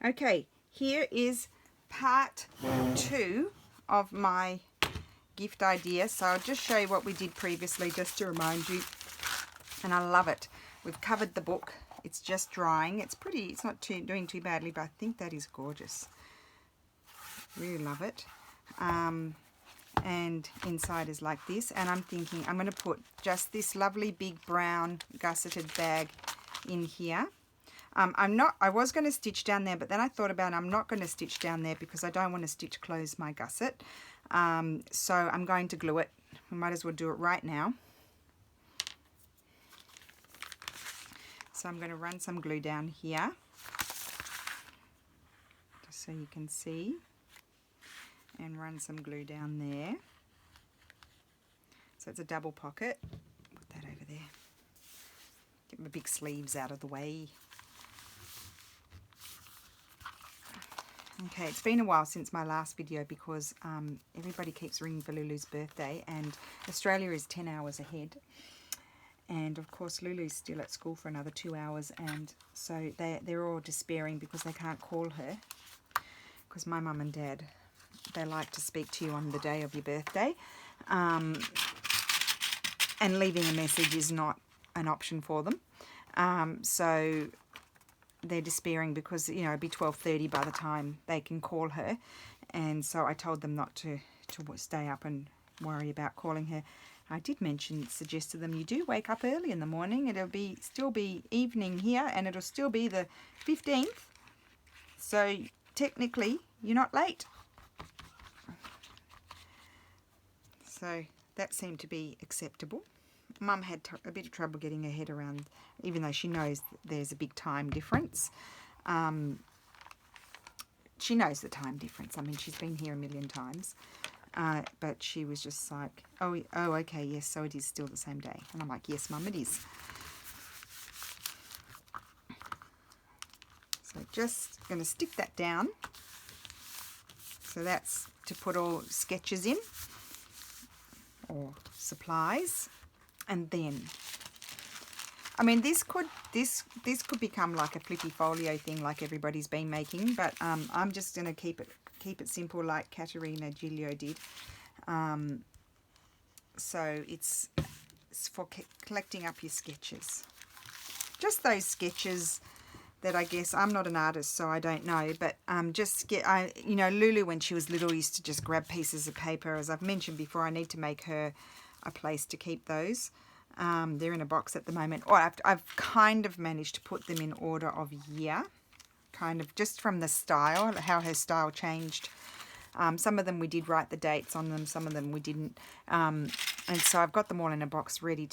Okay, here is part 2 of my gift idea. So I'll just show you what we did previously just to remind you. And I love it. We've covered the book. It's just drying. It's pretty, it's not doing too badly, but I think that is gorgeous. Really love it. And inside is like this. And I'm thinking I'm going to put just this lovely big brown gusseted bag in here. I was going to stitch down there, but then I thought about I'm not going to stitch down there because I don't want to stitch close my gusset. So I'm going to glue it. I might as well do it right now. So I'm going to run some glue down here, just so you can see, and run some glue down there. So it's a double pocket. Put that over there. Get my big sleeves out of the way. Okay, it's been a while since my last video because everybody keeps ringing for Lulu's birthday, and Australia is 10 hours ahead. And of course Lulu's still at school for another 2 hours, and so they're all despairing because they can't call her, because my mum and dad, they like to speak to you on the day of your birthday, and leaving a message is not an option for them. So they're despairing because, you know, it'll be 12:30 by the time they can call her, and so I told them not to stay up and worry about calling her. I did suggest to them, you do wake up early in the morning. It'll still be evening here, and it'll still be the 15th. So technically, you're not late. So that seemed to be acceptable. Mum had a bit of trouble getting her head around, even though she knows there's a big time difference. She knows the time difference. I mean, she's been here a million times. But she was just like, oh, okay, yes, so it is still the same day. And I'm like, yes, Mum, it is. So just going to stick that down. So that's to put all sketches in, or supplies. And then, I mean, this could become like a flippy folio thing like everybody's been making, but I'm just going to keep it simple like Caterina Giulio did. So it's for collecting up your sketches. Just those sketches that I guess, I'm not an artist, so I don't know, but you know, Lulu, when she was little, used to just grab pieces of paper. As I've mentioned before, I need to make her a place to keep those. They're in a box at the moment. I've kind of managed to put them in order of year, kind of just from the style, how her style changed. Some of them we did write the dates on them, some of them we didn't. And so I've got them all in a box ready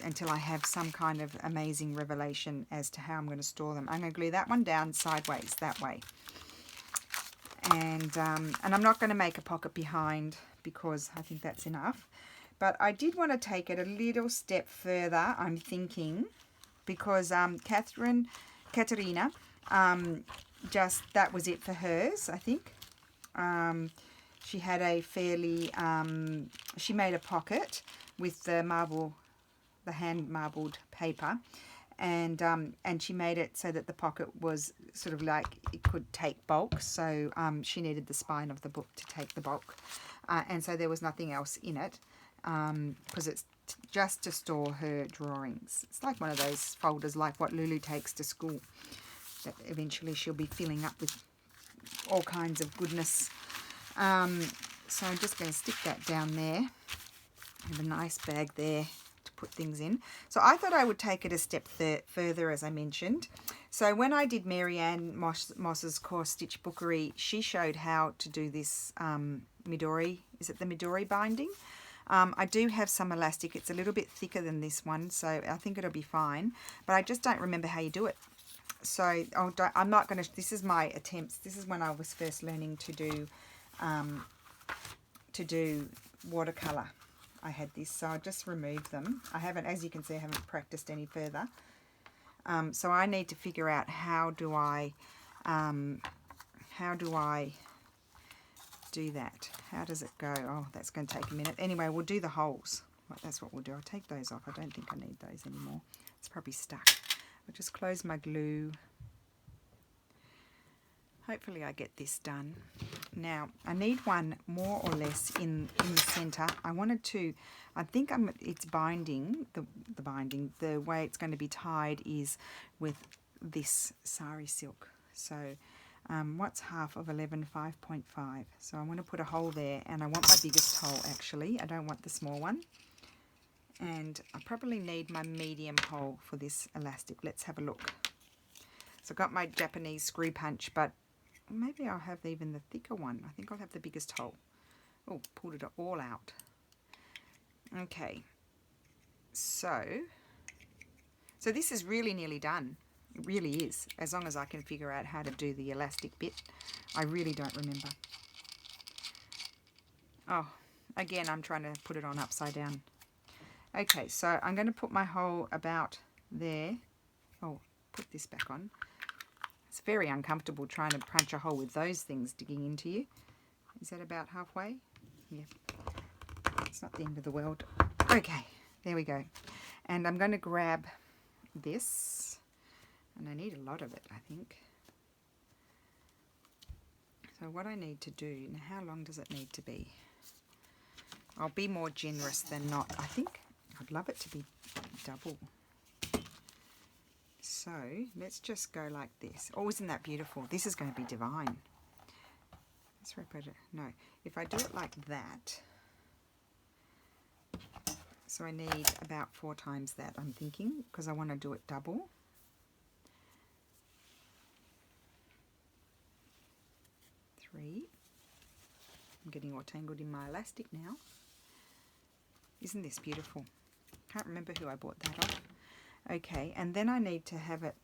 until I have some kind of amazing revelation as to how I'm going to store them. I'm going to glue that one down sideways that way. And I'm not going to make a pocket behind because I think that's enough. But I did want to take it a little step further, I'm thinking, because Caterina, that was it for hers, I think. She had a fairly, she made a pocket with the hand marbled paper, and she made it so that the pocket was sort of like it could take bulk. So she needed the spine of the book to take the bulk, and so there was nothing else in it. Because it's just to store her drawings. It's like one of those folders like what Lulu takes to school, that eventually she'll be filling up with all kinds of goodness. So I'm just going to stick that down there. I have a nice bag there to put things in. So I thought I would take it a step further, as I mentioned. So when I did Marianne Moss's Core Stitch Bookery, she showed how to do this Midori. Is it the Midori binding? I do have some elastic. It's a little bit thicker than this one, so I think it'll be fine. But I just don't remember how you do it. So I'm not going to... This is my attempts. This is when I was first learning to do watercolour. I had this, so I'll just remove them. I haven't, as you can see, I haven't practiced any further. So I need to figure out how do I do that. How does it go? Oh, that's going to take a minute. Anyway, we'll do the holes. That's what we'll do. I'll take those off. I don't think I need those anymore. It's probably stuck. I'll just close my glue. hopefully I get this done. Now, I need one more or less in the center. I think it's binding, the way it's going to be tied is with this sari silk. So, what's half of 11? 5.5. So I want to put a hole there, and I want my biggest hole actually. I don't want the small one. And I probably need my medium hole for this elastic. Let's have a look. So I got my Japanese screw punch, but maybe I'll have even the thicker one. I think I'll have the biggest hole. Oh, pulled it all out. Okay. So this is really nearly done. It really is, as long as I can figure out how to do the elastic bit. I really don't remember. Oh, again, I'm trying to put it on upside down. Okay, so I'm going to put my hole about there. Oh, put this back on. It's very uncomfortable trying to punch a hole with those things digging into you. Is that about halfway? Yeah. It's not the end of the world. Okay, there we go. And I'm going to grab this. And I need a lot of it, I think. So what I need to do, now how long does it need to be? I'll be more generous than not. I think I'd love it to be double. So let's just go like this. Oh, isn't that beautiful? This is going to be divine. Let's repeat it. No, if I do it like that, so I need about 4 times that, I'm thinking, because I want to do it double. Three. I'm getting all tangled in my elastic now. Isn't this beautiful? Can't remember who I bought that off. Okay, and then I need to have it,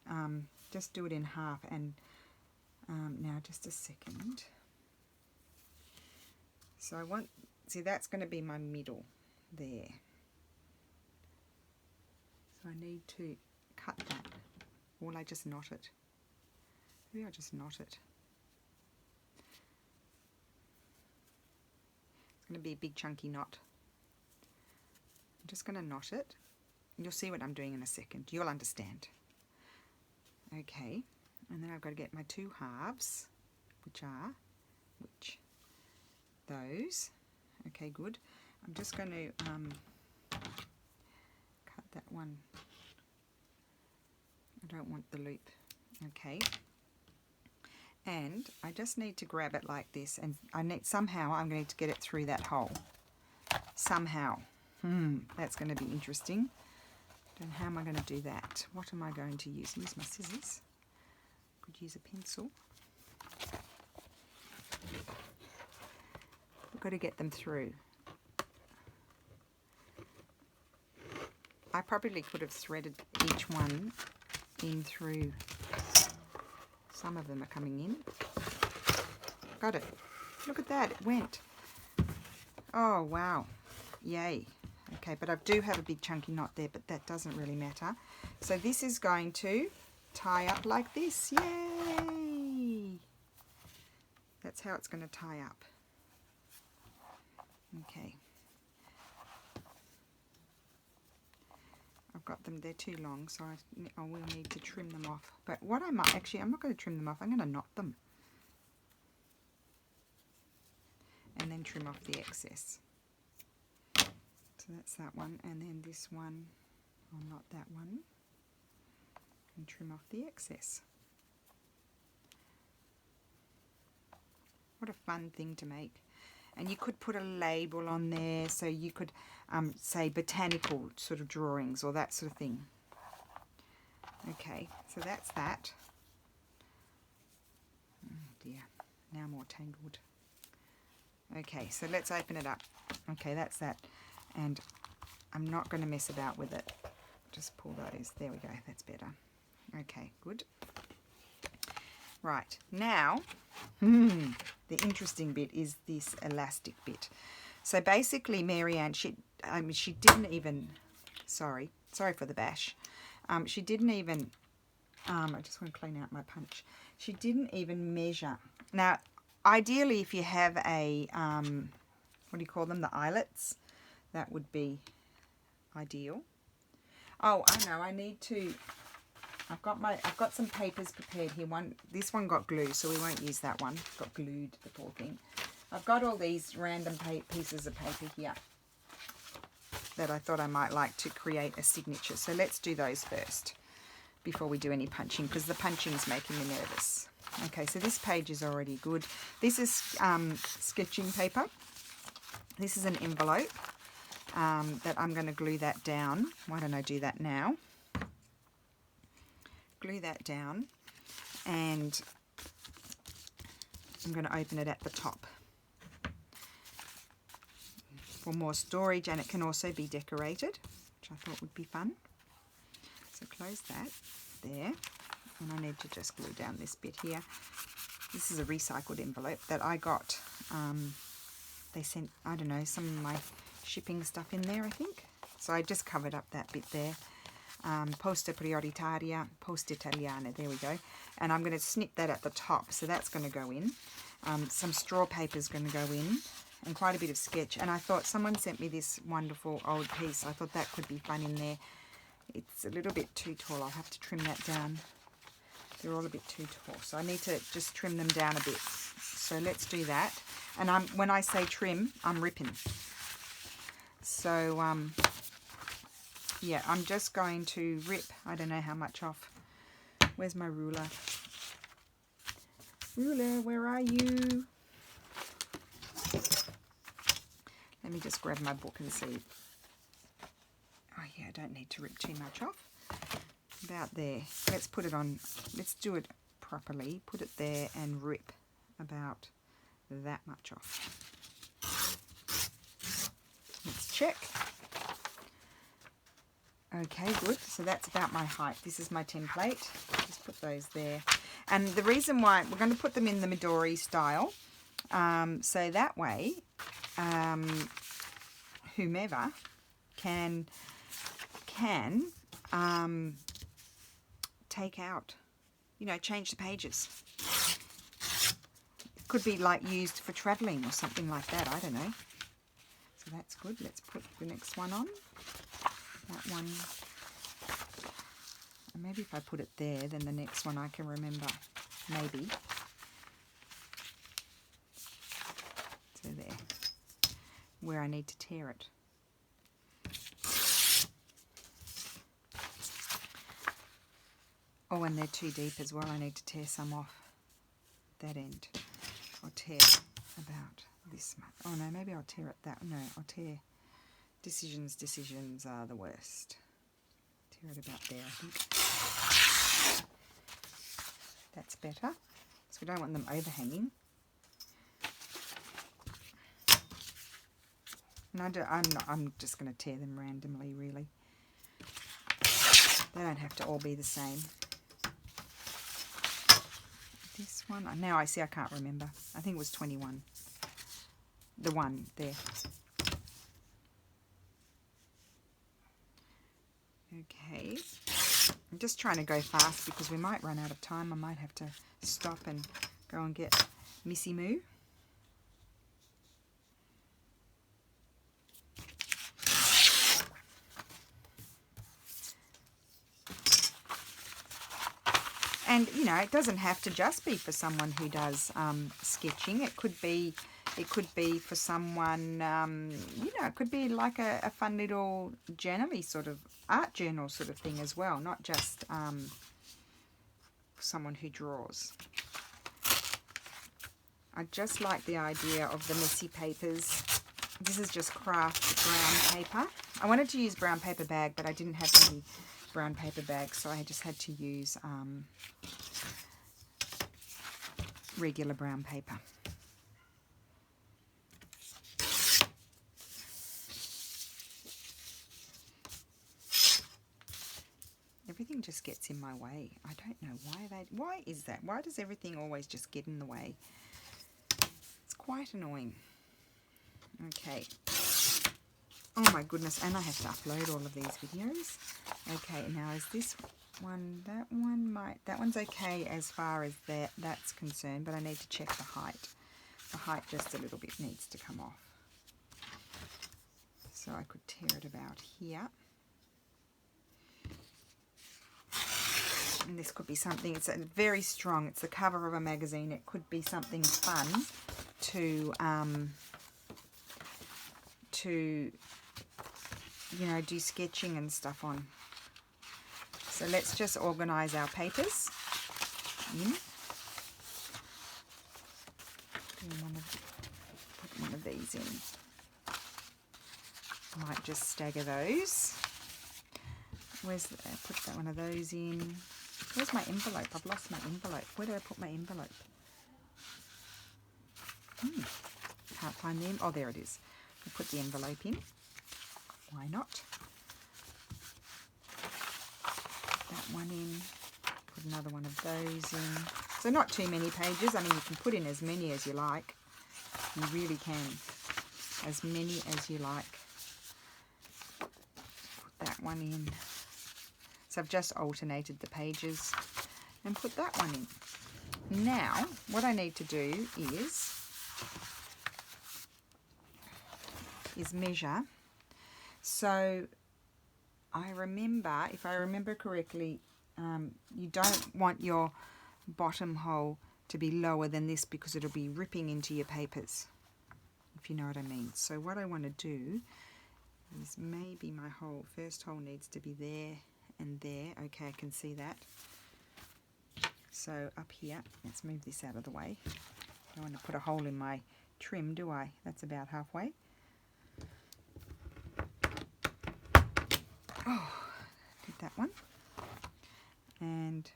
just do it in half, and now just a second. So I want, see, that's going to be my middle there. So I need to cut that, or will I just knot it? Maybe I'll just knot it. It's going to be a big chunky knot. I'm just going to knot it. You'll see what I'm doing in a second. You'll understand. Okay, and then I've got to get my 2 halves, which are, those. Okay, good. I'm just going to cut that one. I don't want the loop. Okay. And I just need to grab it like this, and somehow I'm going to get it through that hole. Somehow. That's going to be interesting. And how am I going to do that? What am I going to use? Use my scissors. Could use a pencil. We've got to get them through. I probably could have threaded each one in through. Some of them are coming in. Got it. Look at that. It went. Oh, wow. Yay. Okay, but I do have a big chunky knot there, but that doesn't really matter. So this is going to tie up like this. Yay! That's how it's going to tie up. Okay. I've got them, they're too long, so I will need to trim them off. But what I might, actually, I'm not going to trim them off, I'm going to knot them. And then trim off the excess. So that's that one, and then this one, I'll knot that one and trim off the excess. What a fun thing to make. And you could put a label on there, so you could say botanical sort of drawings or that sort of thing. Okay, so that's that. Oh dear, now more tangled. Okay, so let's open it up. Okay, that's that. And I'm not going to mess about with it. Just pull those. There we go. That's better. Okay, good. Right, now, the interesting bit is this elastic bit. So basically, Marianne, she didn't even, sorry for the bash. She didn't even, I just want to clean out my punch. She didn't even measure. Now, ideally, if you have a, what do you call them, the eyelets, that would be ideal. Oh, I know, I need to I've got some papers prepared here. This one got glue, so we won't use that one. Got glued, the poor thing. I've got all these random pieces of paper here that I thought I might like to create a signature. So let's do those first before we do any punching, because the punching's making me nervous. Okay, so this page is already good. This is sketching paper. This is an envelope that I'm going to glue that down. Why don't I do that now? Glue that down, and I'm going to open it at the top for more storage, and it can also be decorated, which I thought would be fun. So close that there, and I need to just glue down this bit here. This is a recycled envelope that I got. They sent, I don't know, some of my shipping stuff in there, I think. So I just covered up that bit there. Posta prioritaria, posta italiana, there we go. And I'm going to snip that at the top, so that's going to go in. Some straw paper is going to go in, and quite a bit of sketch. And I thought someone sent me this wonderful old piece. I thought that could be fun in there. It's a little bit too tall. I'll have to trim that down. They're all a bit too tall, so I need to just trim them down a bit. So let's do that. And when I say trim, I'm ripping. So yeah, I'm just going to rip, I don't know how much off. Where's my ruler? Ruler, where are you? Let me just grab my book and see. Oh yeah, I don't need to rip too much off. About there. Let's put it on, let's do it properly. Put it there and rip about that much off. Let's check. Okay, good. So that's about my height. This is my template. Just put those there. And the reason why, we're going to put them in the Midori style. So that way, whomever can take out, you know, change the pages. It could be like used for traveling or something like that. I don't know. So that's good. Let's put the next one on. That one, and maybe if I put it there, then the next one I can remember, maybe. So there, where I need to tear it. Oh, and they're too deep as well. I need to tear some off that end. I'll tear about this much. Oh no, maybe I'll tear it that. No, I'll tear. Decisions are the worst. Tear it about there, I think. That's better. So we don't want them overhanging. And I'm just going to tear them randomly, really. They don't have to all be the same. This one, now I see I can't remember. I think it was 21. The one there. Okay, I'm just trying to go fast because we might run out of time. I might have to stop and go and get Missy Moo. And, you know, it doesn't have to just be for someone who does sketching. It could be for someone, you know, it could be like a fun little journal-y sort of art journal sort of thing as well, not just someone who draws. I just like the idea of the messy papers. This is just craft brown paper. I wanted to use brown paper bag, but I didn't have any brown paper bags, so I just had to use regular brown paper. Everything just gets in my way. I don't know why is that? Why does everything always just get in the way? It's quite annoying. Okay. Oh my goodness, and I have to upload all of these videos. Okay, now is this one, that one's okay as far as that's concerned, but I need to check the height. The height just a little bit needs to come off. So I could tear it about here. And this could be something, it's very strong. It's the cover of a magazine. It could be something fun to you know, do sketching and stuff on. So let's just organize our papers in. Put one of these in. Might just stagger those. Put that one of those in. Where's my envelope? I've lost my envelope. Where did I put my envelope? Can't find them. Oh, there it is. I'll put the envelope in. Why not? Put that one in. Put another one of those in. So not too many pages. I mean, you can put in as many as you like. You really can. As many as you like. Put that one in. So I've just alternated the pages and put that one in. Now, what I need to do is measure. So I remember, if I remember correctly, you don't want your bottom hole to be lower than this because it'll be ripping into your papers, if you know what I mean. So what I want to do is maybe my first hole needs to be there and there. Okay, I can see that. So up here, let's move this out of the way. I don't want to put a hole in my trim, do I? That's about halfway. Oh, did that one. And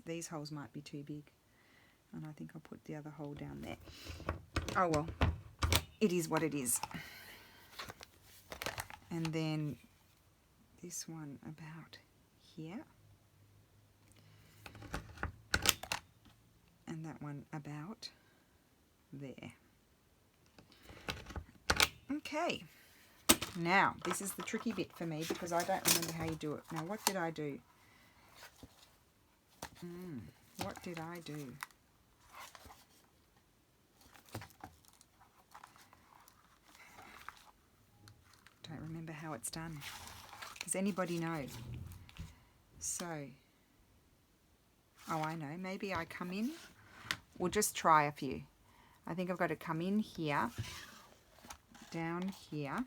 these holes might be too big. And I think I'll put the other hole down there. Oh well, it is what it is. And then this one about here. And that one about there. Okay. Now, this is the tricky bit for me because I don't remember how you do it. Now, what did I do? What did I do? Don't remember how it's done. Does anybody know? So, oh, I know. Maybe I come in. We'll just try a few. I think I've got to come in here, down here.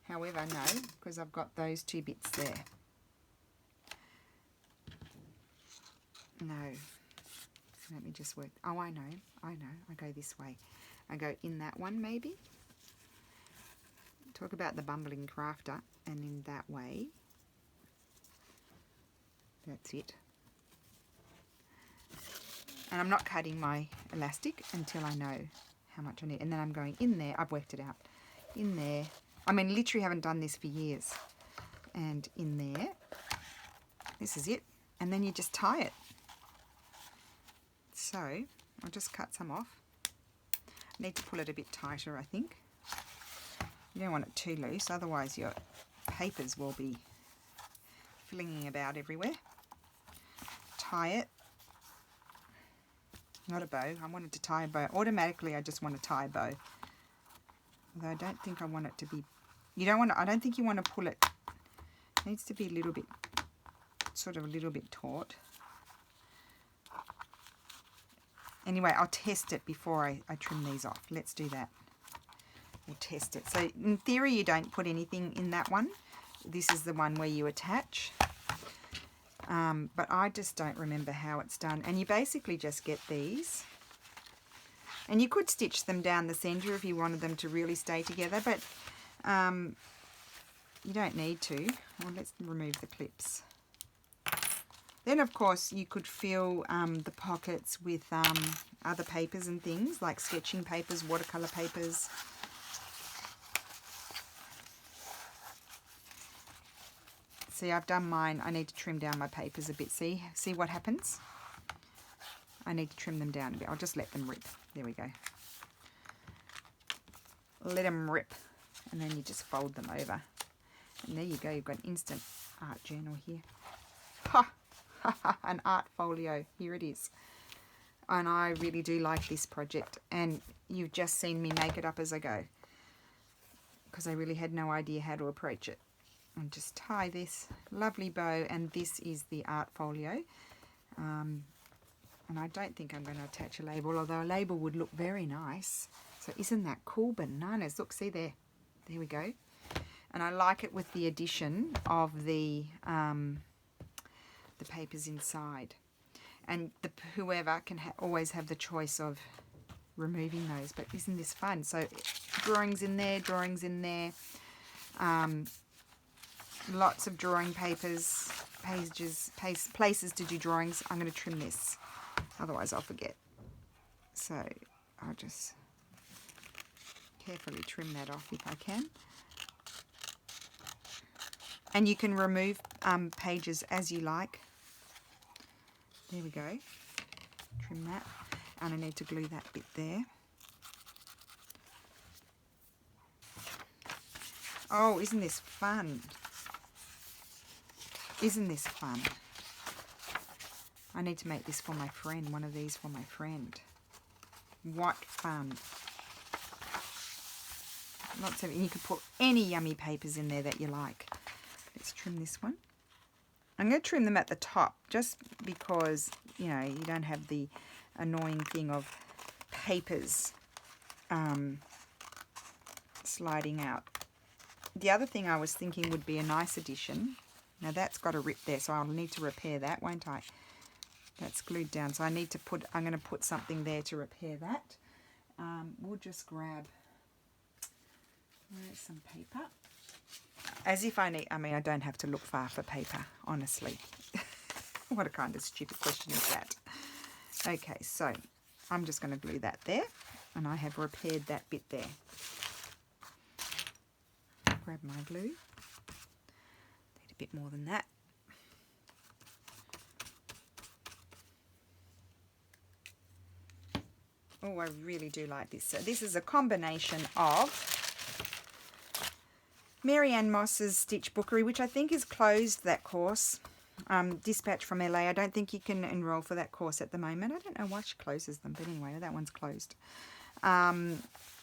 However, no, because I've got those two bits there. No. Let me just work. Oh, I know. I go this way. I go in that one, maybe. Talk about the bumbling crafter. And in that way. That's it. And I'm not cutting my elastic until I know how much I need. And then I'm going in there. I've worked it out. In there. I mean, literally haven't done this for years. And in there. This is it. And then you just tie it. So, I'll just cut some off. I need to pull it a bit tighter, I think. You don't want it too loose, otherwise your papers will be flinging about everywhere. Tie it. Not a bow. I wanted to tie a bow. Automatically, I just want to tie a bow. Although I don't think I want it to be... You don't want to... I don't think you want to pull it. It needs to be a little bit... Sort of a little bit taut. Anyway, I'll test it before I trim these off. Let's do that. We'll test it. So, in theory, you don't put anything in that one. This is the one where you attach. But I just don't remember how it's done. And you basically just get these. And you could stitch them down the centre if you wanted them to really stay together. But you don't need to. Well, let's remove the clips. Then, of course, you could fill the pockets with other papers and things, like sketching papers, watercolour papers. See, I've done mine. I need to trim down my papers a bit. See what happens? I need to trim them down a bit. I'll just let them rip. There we go. Let them rip. And then you just fold them over. And there you go. You've got an instant art journal here. Ha! An art folio. Here it is. And I really do like this project. And you've just seen me make it up as I go. Because I really had no idea how to approach it. and just tie this lovely bow, and this is the art folio. And I don't think I'm going to attach a label, although a label would look very nice. So isn't that cool? Bananas. Look, see there. There we go. And I like it with the addition of the papers inside. And whoever can always have the choice of removing those. But isn't this fun? So drawings in there, lots of drawing papers, places to do drawings. I'm going to trim this, otherwise I'll forget. So I'll just carefully trim that off if I can. And you can remove pages as you like. There we go. Trim that. And I need to glue that bit there. Oh, isn't this fun? Isn't this fun? I need to make this for my friend, one of these for my friend. What fun. Lots of, you can put any yummy papers in there that you like. Let's trim this one. I'm going to trim them at the top just because, you know, you don't have the annoying thing of papers sliding out. The other thing I was thinking would be a nice addition. Now that's got a rip there, so I'll need to repair that, won't I? That's glued down, so I need to put, I'm going to put something there to repair that. We'll just grab some paper. As if I need, I mean, I don't have to look far for paper, honestly. What a kind of stupid question is that? Okay, so I'm just going to glue that there, and I have repaired that bit there. Grab my glue. Need a bit more than that. Oh, I really do like this. So this is a combination of Marianne Moss's Stitch Bookery, which I think is closed, that course. Dispatch from LA. I don't think you can enroll for that course at the moment. I don't know why she closes them, but anyway, that one's closed.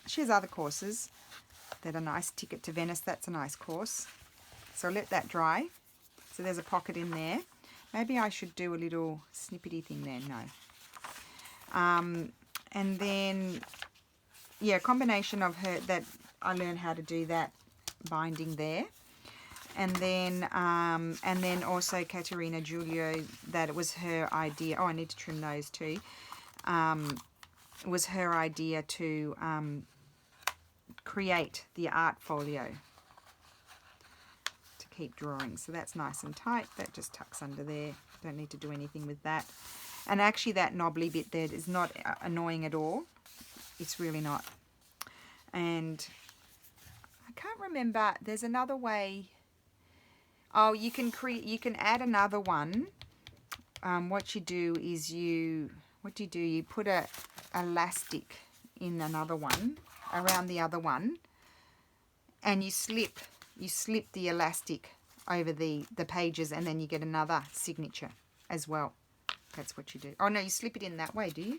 She has other courses that are nice. Ticket to Venice, that's a nice course. So let that dry. So there's a pocket in there. Maybe I should do a little snippety thing there. No. And then, yeah, a combination of her, that I learned how to do that binding there. And then also Caterina Giulio, that it was her idea. Oh, I need to trim those too. It was her idea to create the art folio to keep drawing. So that's nice and tight. That just tucks under there. Don't need to do anything with that. And actually that knobbly bit there is not annoying at all. It's really not. And I can't remember. There's another way. Oh, you can add another one. What you do is you put a elastic in another one, around the other one, and you slip the elastic over the pages, and then you get another signature as well. That's what you do. Oh no, you slip it in that way, do you?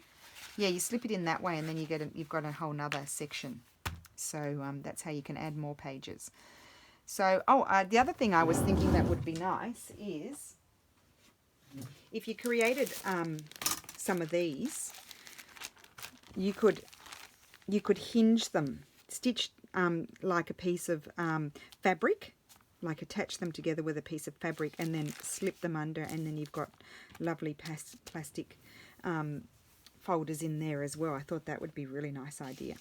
Yeah, you slip it in that way, and then you've got a whole nother section. So that's how you can add more pages. So, the other thing I was thinking that would be nice is if you created some of these, you could hinge them, stitch like a piece of fabric, like attach them together with a piece of fabric, and then slip them under, and then you've got lovely plastic folders in there as well. I thought that would be a really nice idea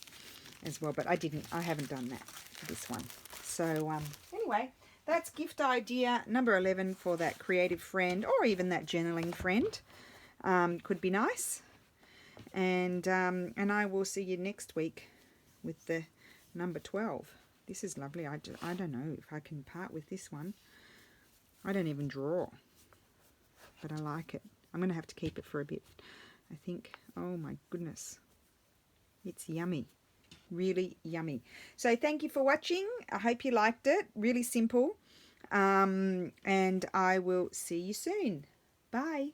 as well, but I haven't done that for this one. So anyway, that's gift idea number 11 for that creative friend, or even that journaling friend. Could be nice. And I will see you next week with the number 12. This is lovely. I don't know if I can part with this one. I don't even draw, but I like it. I'm going to have to keep it for a bit, I think. Oh my goodness. It's yummy. Really yummy. So thank you for watching. I hope you liked it. Really simple. And I will see you soon. Bye.